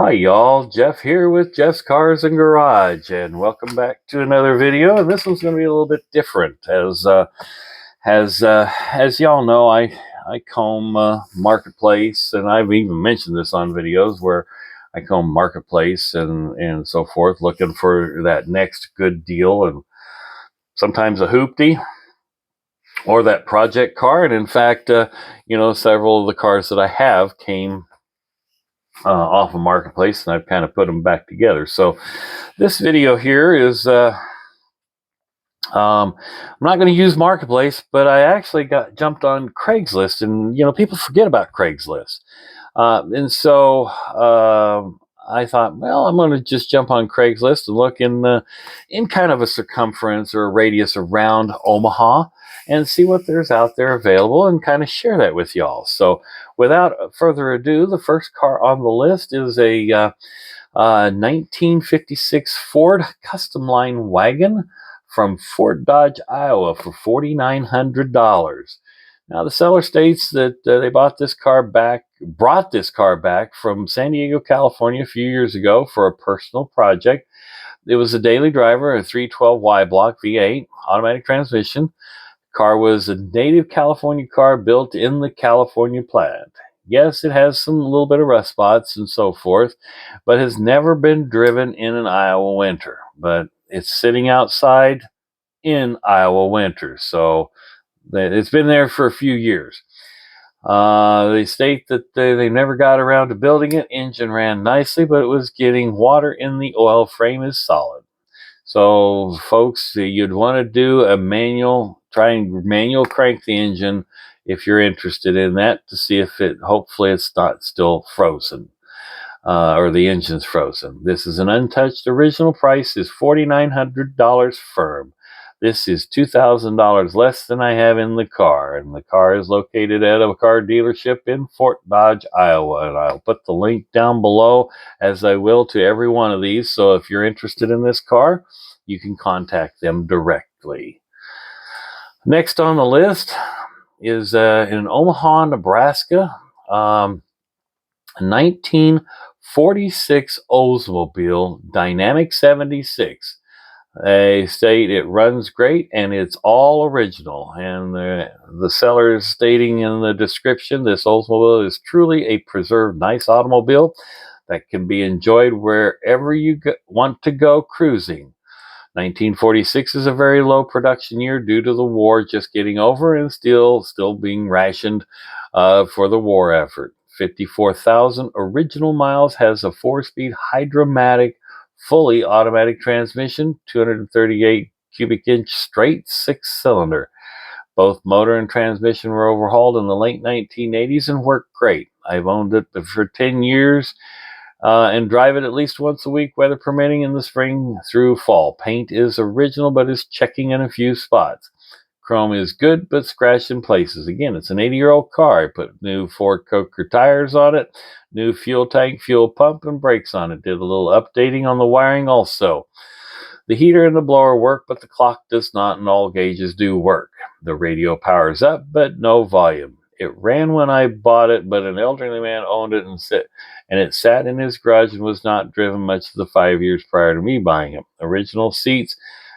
Hi y'all, Jeff here with Jeff's Cars and Garage, and welcome back to another video. And this one's going to be a little bit different, as y'all know, I comb Marketplace, and I've even mentioned this on videos where I comb Marketplace and so forth, looking for that next good deal, and sometimes a hoopty or that project car. And in fact, several of the cars that I have came off of Marketplace, and I've kind of put them back together. So this video here is I'm not going to use Marketplace, but I actually jumped on Craigslist, and people forget about Craigslist, and so I thought, well, I'm going to just jump on Craigslist and look in kind of a circumference or a radius around Omaha and see what there's out there available and kind of share that with y'all. So without further ado, the first car on the list is a 1956 Ford Custom Line wagon from Fort Dodge, Iowa for $4,900. Now, the seller states that they brought this car back from San Diego, California a few years ago for a personal project. It was a daily driver, a 312Y block V8 automatic transmission. Car was a native California car built in the California plant. Yes, it has some little bit of rust spots and so forth, but has never been driven in an Iowa winter. But it's sitting outside in Iowa winter, so it's been there for a few years. They state that they never got around to building it. Engine ran nicely, but it was getting water in the oil. Frame is solid. So, folks, you'd want to do a try and manual crank the engine if you're interested in that, to see if hopefully it's not still frozen, or the engine's frozen. This is an untouched. Original price is $4,900 firm. This is $2,000 less than I have in the car, and the car is located at a car dealership in Fort Dodge, Iowa, and I'll put the link down below, as I will to every one of these. So if you're interested in this car, you can contact them directly. Next on the list is in Omaha, Nebraska, 1946 Oldsmobile Dynamic 76. They state it runs great and it's all original. And the seller is stating in the description, this Oldsmobile is truly a preserved, nice automobile that can be enjoyed wherever you want to go cruising. 1946 is a very low production year due to the war just getting over and still being rationed for the war effort. 54,000 original miles, has a 4-speed Hydra-Matic fully automatic transmission, 238 cubic inch straight 6-cylinder. Both motor and transmission were overhauled in the late 1980s and worked great. I've owned it for 10 years and drive it at least once a week, weather permitting, in the spring through fall. Paint is original but is checking in a few spots. Chrome is good but scratched in places. Again, it's an 80-year-old car. I put new Ford Coker tires on it, new fuel tank, fuel pump, and brakes on it. Did a little updating on the wiring also. The heater and the blower work, but the clock does not, and all gauges do work. The radio powers up, but no volume. It ran when I bought it, but an elderly man owned it and it sat in his garage and was not driven much of the 5 years prior to me buying it. Original seats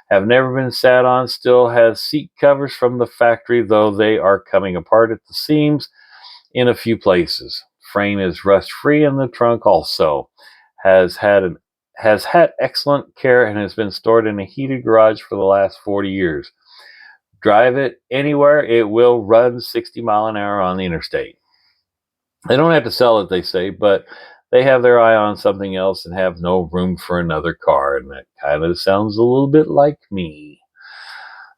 have never been sat on, still has seat covers from the factory, though they are coming apart at the seams in a few places. Frame is rust-free, and the trunk also has had excellent care and has been stored in a heated garage for the last 40 years. Drive it anywhere, it will run 60 mile an hour on the interstate. They don't have to sell it, they say, but they have their eye on something else and have no room for another car, and that kind of sounds a little bit like me.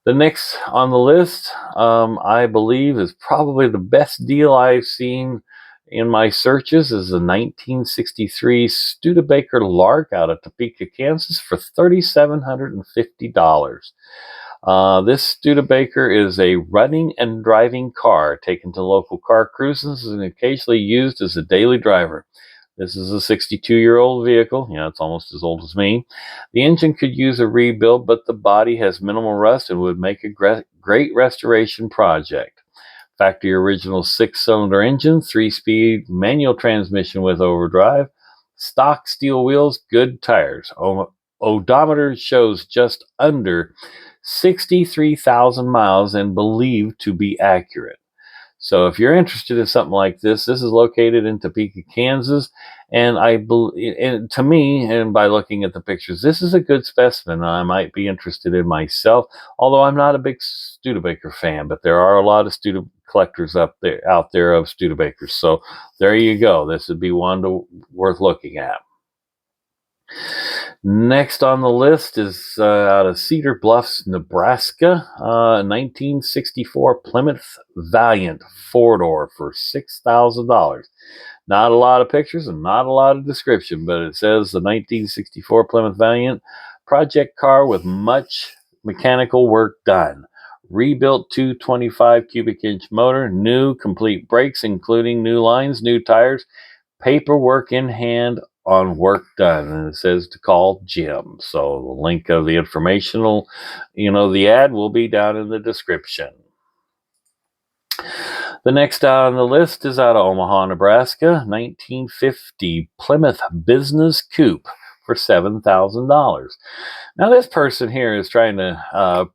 The next on the list, I believe, is probably the best deal I've seen in my searches, is a 1963 Studebaker Lark out of Topeka, Kansas for $3,750. This Studebaker is a running and driving car taken to local car cruises and occasionally used as a daily driver. This is a 62-year-old vehicle. It's almost as old as me. The engine could use a rebuild, but the body has minimal rust and would make a great restoration project. Factory original 6-cylinder engine, 3-speed manual transmission with overdrive, stock steel wheels, good tires. Odometer shows just under 63,000 miles and believed to be accurate. So if you're interested in something like this is located in Topeka, Kansas, and to me, and by looking at the pictures, this is a good specimen. I might be interested in myself, although I'm not a big Studebaker fan, but there are a lot of collectors out there of Studebakers. So there you go. This would be one worth looking at. Next on the list is out of Cedar Bluffs, Nebraska, 1964 Plymouth Valiant four-door for $6,000. Not a lot of pictures and not a lot of description, but it says the 1964 Plymouth Valiant project car with much mechanical work done. Rebuilt 225 cubic inch motor, new complete brakes, including new lines, new tires, paperwork in hand on work done. And it says to call Jim. So the link of the informational, the ad will be down in the description. The next on the list is out of Omaha, Nebraska, 1950 Plymouth Business Coupe for $7,000. Now, this person here is trying to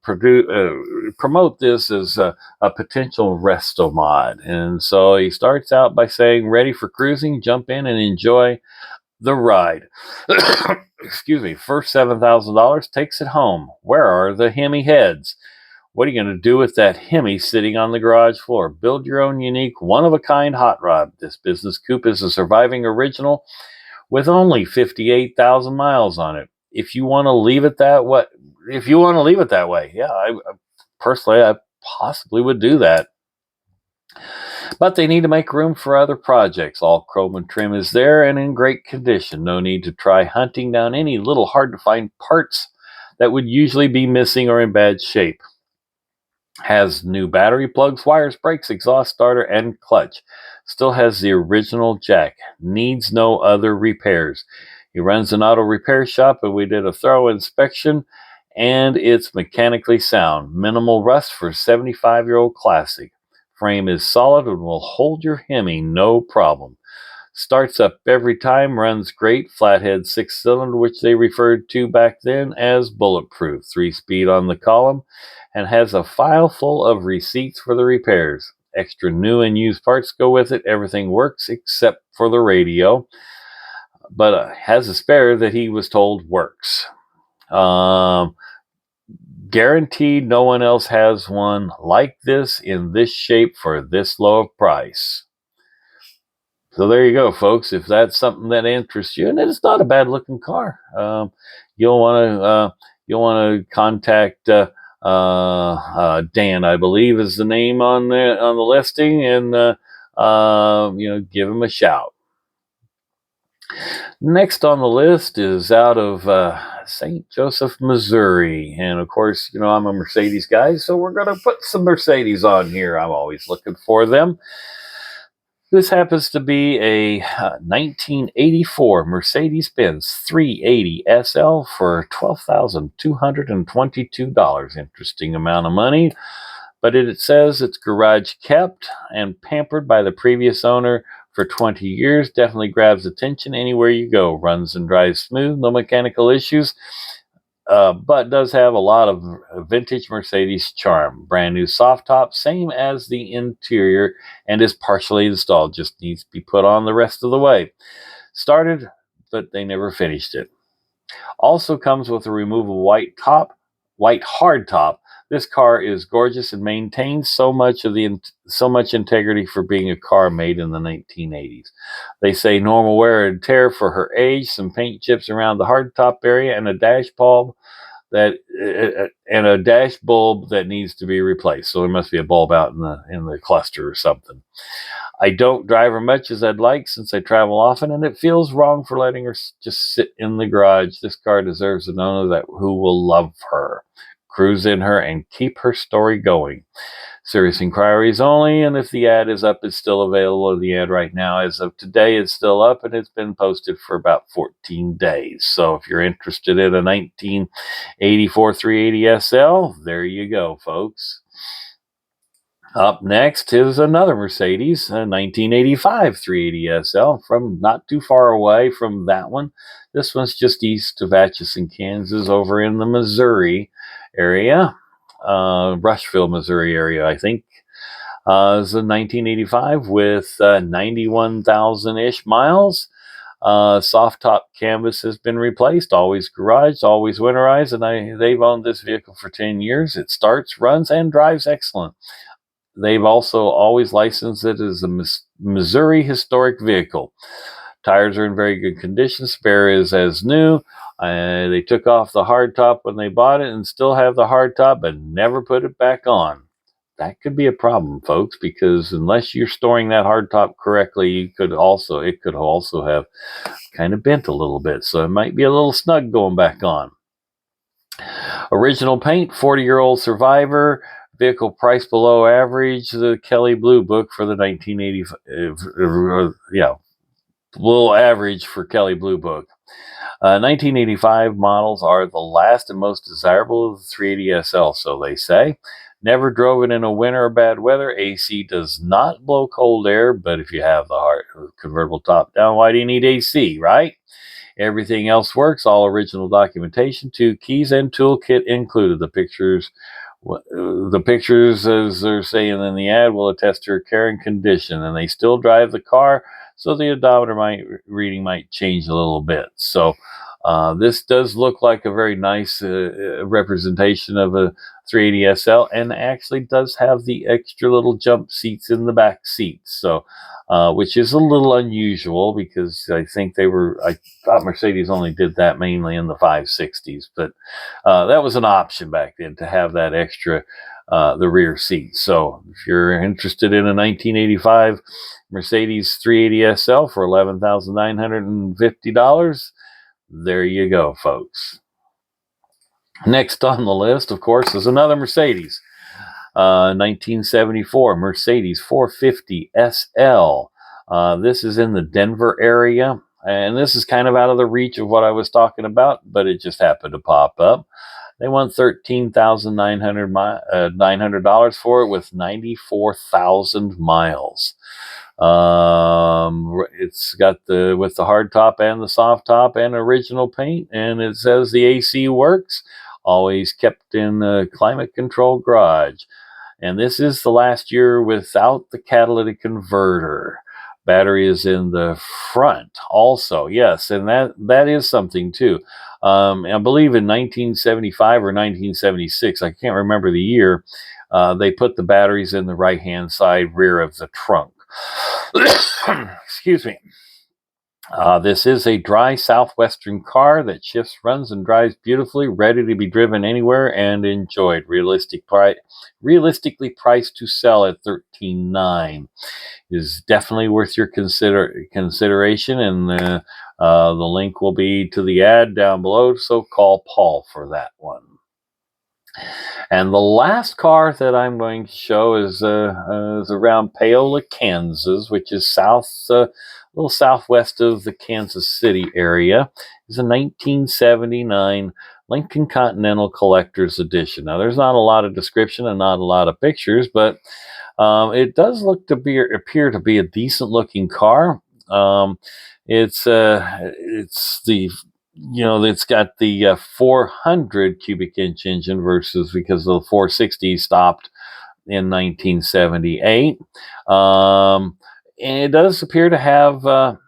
promote this as a potential resto mod. And so he starts out by saying, ready for cruising, jump in and enjoy the ride. Excuse me. First $7,000 takes it home. Where are the Hemi heads? What are you going to do with that Hemi sitting on the garage floor? Build your own unique, one-of-a-kind hot rod. This business coupe is a surviving original with only 58,000 miles on it. If you want to leave it that way, yeah, I possibly would do that. But they need to make room for other projects. All chrome and trim is there and in great condition. No need to try hunting down any little hard-to-find parts that would usually be missing or in bad shape. Has new battery plugs, wires, brakes, exhaust, starter, and clutch. Still has the original jack. Needs no other repairs. He runs an auto repair shop, and we did a thorough inspection, and it's mechanically sound. Minimal rust for a 75-year-old classic. Frame is solid and will hold your Hemi no problem. Starts up every time, runs great. Flathead 6-cylinder, which they referred to back then as bulletproof. 3-speed on the column, and has a file full of receipts for the repairs. Extra new and used parts go with it. Everything works except for the radio, but has a spare that he was told works. Guaranteed no one else has one like this in this shape for this low of price. So there you go, folks. If that's something that interests you, and it's not a bad looking car, you'll want to contact Dan, I believe is the name on the listing, and give him a shout. Next on the list is out of St. Joseph, Missouri, and of course, I'm a Mercedes guy, so we're going to put some Mercedes on here. I'm always looking for them. This happens to be a 1984 Mercedes-Benz 380 SL for $12,222. Interesting amount of money, but it says it's garage kept and pampered by the previous owner for 20 years. Definitely grabs attention anywhere you go. Runs and drives smooth, no mechanical issues. But does have a lot of vintage Mercedes charm. Brand new soft top, same as the interior, and is partially installed. Just needs to be put on the rest of the way. Started, but they never finished it. Also comes with a removable white hard top. This car is gorgeous and maintains so much integrity for being a car made in the 1980s. They say normal wear and tear for her age, some paint chips around the hardtop area, and a dash bulb that needs to be replaced. So there must be a bulb out in the cluster or something. I don't drive her much as I'd like since I travel often, and it feels wrong for letting her just sit in the garage. This car deserves an owner who will love her, cruise in her, and keep her story going. Serious inquiries only, and if the ad is up, it's still available. The ad right now, as of today, is still up, and it's been posted for about 14 days. So if you're interested in a 1984 380 SL, there you go, folks. Up next is another Mercedes, a 1985 380 SL from not too far away from that one. This one's just east of Atchison, Kansas, over in the Missouri area, Rushville, Missouri area, I think. It's a 1985 with 91,000-ish miles. Soft top canvas has been replaced, always garaged, always winterized, and they've owned this vehicle for 10 years. It starts, runs, and drives excellent. They've also always licensed it as a Missouri historic vehicle. Tires are in very good condition. Spare is as new. They took off the hardtop when they bought it and still have the hardtop, but never put it back on. That could be a problem, folks, because unless you're storing that hardtop correctly, it could also have kind of bent a little bit. So it might be a little snug going back on. Original paint, 40-year-old survivor. Vehicle price below average. The Kelley Blue Book for the 1985. Below average for Kelley Blue Book. 1985 models are the last and most desirable of the 380 SL, so they say. Never drove it in a winter or bad weather. AC does not blow cold air, but if you have the convertible top down, why do you need AC, right? Everything else works. All original documentation, 2 keys and toolkit included. The pictures, as they're saying in the ad, will attest to her care and condition, and they still drive the car, so the odometer reading might change a little bit. So this does look like a very nice representation of a 380 SL, and actually does have the extra little jump seats in the back seats. So, which is a little unusual because I thought Mercedes only did that mainly in the 560s, but that was an option back then to have that extra, the rear seat. So if you're interested in a 1985 Mercedes 380 SL for $11,950, there you go, folks. Next on the list, of course, is another Mercedes. 1974 Mercedes 450 SL. This is in the Denver area, and this is kind of out of the reach of what I was talking about, but it just happened to pop up. They want $13,900 for it with 94,000 miles. It's got with the hard top and the soft top and original paint, and it says the AC works. Always kept in a climate control garage. And this is the last year without the catalytic converter. Battery is in the front also, yes, and that is something too. I believe in 1975 or 1976, I can't remember the year, they put the batteries in the right-hand side rear of the trunk. Excuse me. This is a dry southwestern car that shifts, runs, and drives beautifully, ready to be driven anywhere and enjoyed. Realistically priced to sell at $13,900 is definitely worth your consideration, and the link will be to the ad down below, so call Paul for that one. And the last car that I'm going to show is around Paola, Kansas, which is a little southwest of the Kansas City area. It's a 1979 Lincoln Continental Collector's Edition. Now, there's not a lot of description and not a lot of pictures, but it does appear to be a decent looking car. It's got the 400 cubic inch engine because the 460 stopped in 1978. And it does appear to have, the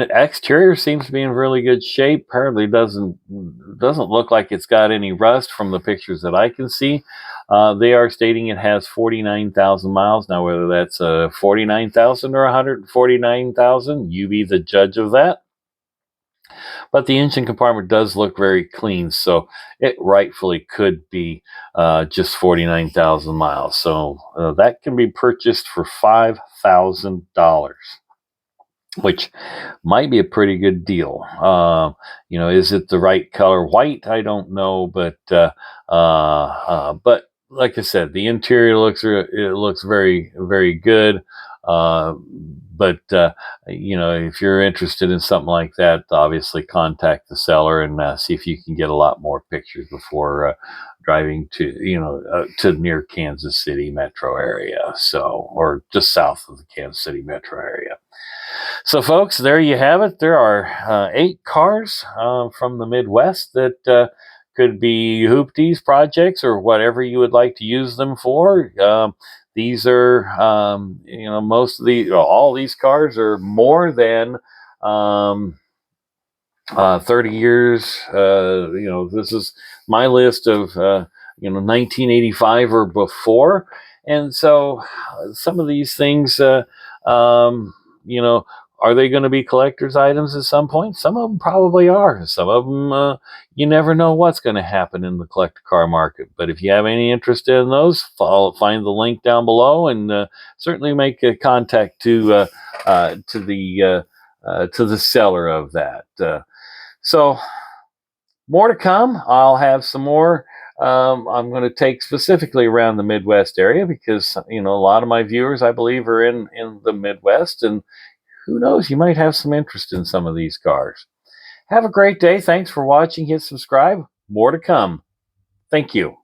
exterior seems to be in really good shape. Apparently doesn't look like it's got any rust from the pictures that I can see. They are stating it has 49,000 miles. Now, whether that's 49,000 or 149,000, you be the judge of that. But the engine compartment does look very clean, so it rightfully could be just 49,000 miles. So that can be purchased for $5,000. Which might be a pretty good deal. Is it the right color white? I don't know, but like I said, the interior looks very, very good. If you're interested in something like that, obviously contact the seller and see if you can get a lot more pictures before driving to, to near Kansas City metro area. So, or just south of the Kansas City metro area. So, folks, there you have it. There are 8 cars from the Midwest that could be hoopties projects or whatever you would like to use them for. These are, most of all these cars are more than 30 years. This is my list of 1985 or before, and so some of these things, you know, are they going to be collector's items at some point? Some of them probably are. Some of them, you never know what's going to happen in the collector car market. But if you have any interest in those, find the link down below, and certainly make a contact to the seller of that. So more to come. I'll have some more. I'm going to take specifically around the Midwest area because, a lot of my viewers, I believe, are in the Midwest, and who knows, you might have some interest in some of these cars. Have a great day. Thanks for watching. Hit subscribe. More to come. Thank you.